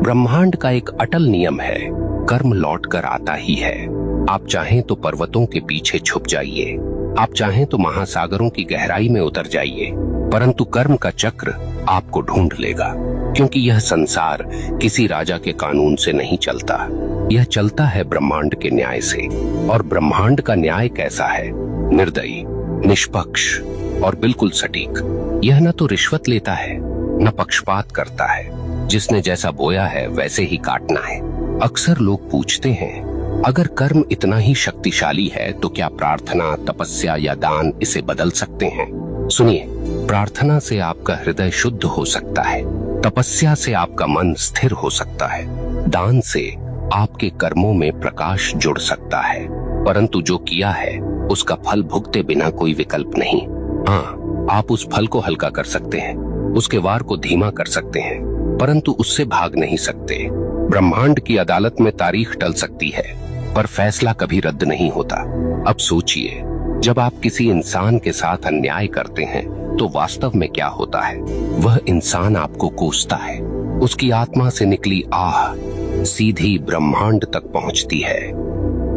ब्रह्मांड का एक अटल नियम है, कर्म लौट कर आता ही है। आप चाहें तो पर्वतों के पीछे छुप जाइए, आप चाहें तो महासागरों की गहराई में उतर जाइए, परंतु कर्म का चक्र आपको ढूंढ लेगा। क्योंकि यह संसार किसी राजा के कानून से नहीं चलता, यह चलता है ब्रह्मांड के न्याय से। और ब्रह्मांड का न्याय कैसा है? निर्दयी, निष्पक्ष और बिल्कुल सटीक। यह न तो रिश्वत लेता है, न पक्षपात करता है। जिसने जैसा बोया है वैसे ही काटना है। अक्सर लोग पूछते हैं, अगर कर्म इतना ही शक्तिशाली है तो क्या प्रार्थना, तपस्या या दान इसे बदल सकते हैं? सुनिए, प्रार्थना से आपका हृदय शुद्ध हो सकता है, तपस्या से आपका मन स्थिर हो सकता है, दान से आपके कर्मों में प्रकाश जुड़ सकता है, परंतु जो किया है उसका फल भुगते बिना कोई विकल्प नहीं। हाँ, आप उस फल को हल्का कर सकते हैं, उसके वार को धीमा कर सकते हैं, परंतु उससे भाग नहीं सकते। ब्रह्मांड की अदालत में तारीख टल सकती है, पर फैसला कभी रद्द नहीं होता। अब सोचिए, जब आप किसी इंसान के साथ अन्याय करते हैं तो वास्तव में क्या होता है? वह इंसान आपको कोसता है, उसकी आत्मा से निकली आह सीधी ब्रह्मांड तक पहुंचती है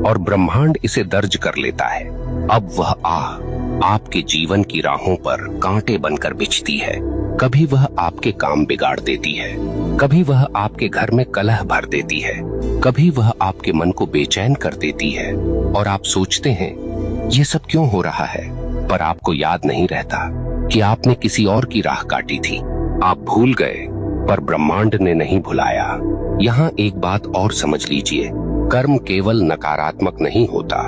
और ब्रह्मांड इसे दर्ज कर लेता है। अब वह आह आपके जीवन की राहों पर कांटे बनकर बिछती है। कभी वह आपके काम बिगाड़ देती है, कभी वह आपके घर में कलह भर देती है, कभी वह आपके मन को बेचैन कर देती है। और आप सोचते हैं ये सब क्यों हो रहा है, पर आपको याद नहीं रहता कि आपने किसी और की राह काटी थी। आप भूल गए, पर ब्रह्मांड ने नहीं भुलाया। यहाँ एक बात और समझ लीजिए, कर्म केवल नकारात्मक नहीं होता।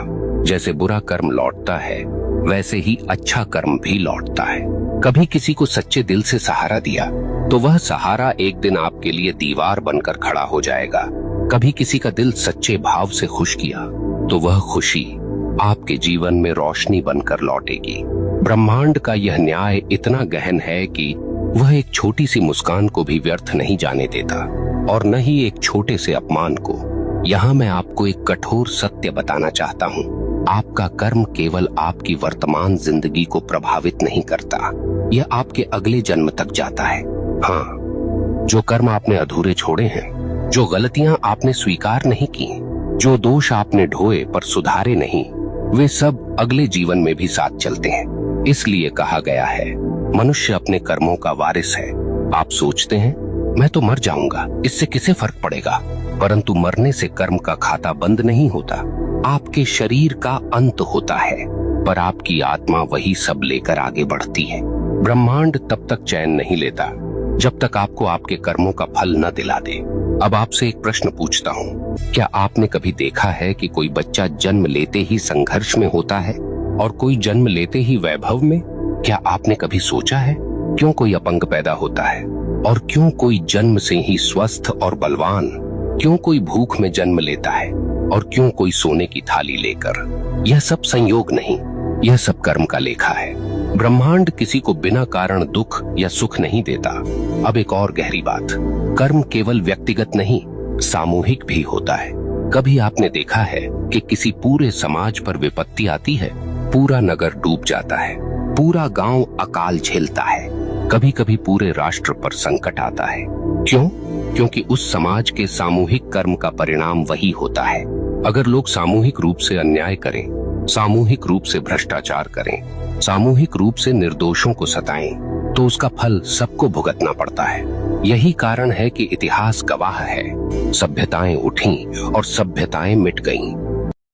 जैसे बुरा कर्म लौटता है, वैसे ही अच्छा कर्म भी लौटता है। कभी किसी को सच्चे दिल से सहारा दिया तो वह सहारा एक दिन आपके लिए दीवार बनकर खड़ा हो जाएगा। कभी किसी का दिल सच्चे भाव से खुश किया तो वह खुशी आपके जीवन में रोशनी बनकर लौटेगी। ब्रह्मांड का यह न्याय इतना गहन है कि वह एक छोटी सी मुस्कान को भी व्यर्थ नहीं जाने देता, और न ही एक छोटे से अपमान को। यहाँ मैं आपको एक कठोर सत्य बताना चाहता हूँ, आपका कर्म केवल आपकी वर्तमान जिंदगी को प्रभावित नहीं करता, यह आपके अगले जन्म तक जाता है। हाँ, जो कर्म आपने अधूरे छोड़े हैं, जो गलतियां आपने स्वीकार नहीं की, जो दोष आपने ढोए पर सुधारे नहीं, वे सब अगले जीवन में भी साथ चलते हैं। इसलिए कहा गया है, मनुष्य अपने कर्मों का वारिस है। आप सोचते हैं मैं तो मर जाऊंगा, इससे किसे फर्क पड़ेगा? परंतु मरने से कर्म का खाता बंद नहीं होता, आपके शरीर का अंत होता है, पर आपकी आत्मा वही सब लेकर आगे बढ़ती है। ब्रह्मांड तब तक चैन नहीं लेता जब तक आपको आपके कर्मों का फल न दिला दे। अब आपसे एक प्रश्न पूछता हूँ, क्या आपने कभी देखा है कि कोई बच्चा जन्म लेते ही संघर्ष में होता है और कोई जन्म लेते ही वैभव में? क्या आपने कभी सोचा है क्यों कोई अपंग पैदा होता है और क्यों कोई जन्म से ही स्वस्थ और बलवान? क्यों कोई भूख में जन्म लेता है और क्यों कोई सोने की थाली लेकर? यह सब संयोग नहीं, यह सब कर्म का लेखा है। ब्रह्मांड किसी को बिना कारण दुख या सुख नहीं देता। अब एक और गहरी बात, कर्म केवल व्यक्तिगत नहीं, सामूहिक भी होता है। कभी आपने देखा है कि किसी पूरे समाज पर विपत्ति आती है, पूरा नगर डूब जाता है, पूरा गांव अकाल झेलता है, कभी कभी पूरे राष्ट्र पर संकट आता है। क्यों? क्योंकि उस समाज के सामूहिक कर्म का परिणाम वही होता है। अगर लोग सामूहिक रूप से अन्याय करें, सामूहिक रूप से भ्रष्टाचार करें, सामूहिक रूप से निर्दोषों को सताएं, तो उसका फल सबको भुगतना पड़ता है। यही कारण है कि इतिहास गवाह है, सभ्यताएं उठीं और सभ्यताएं मिट गईं,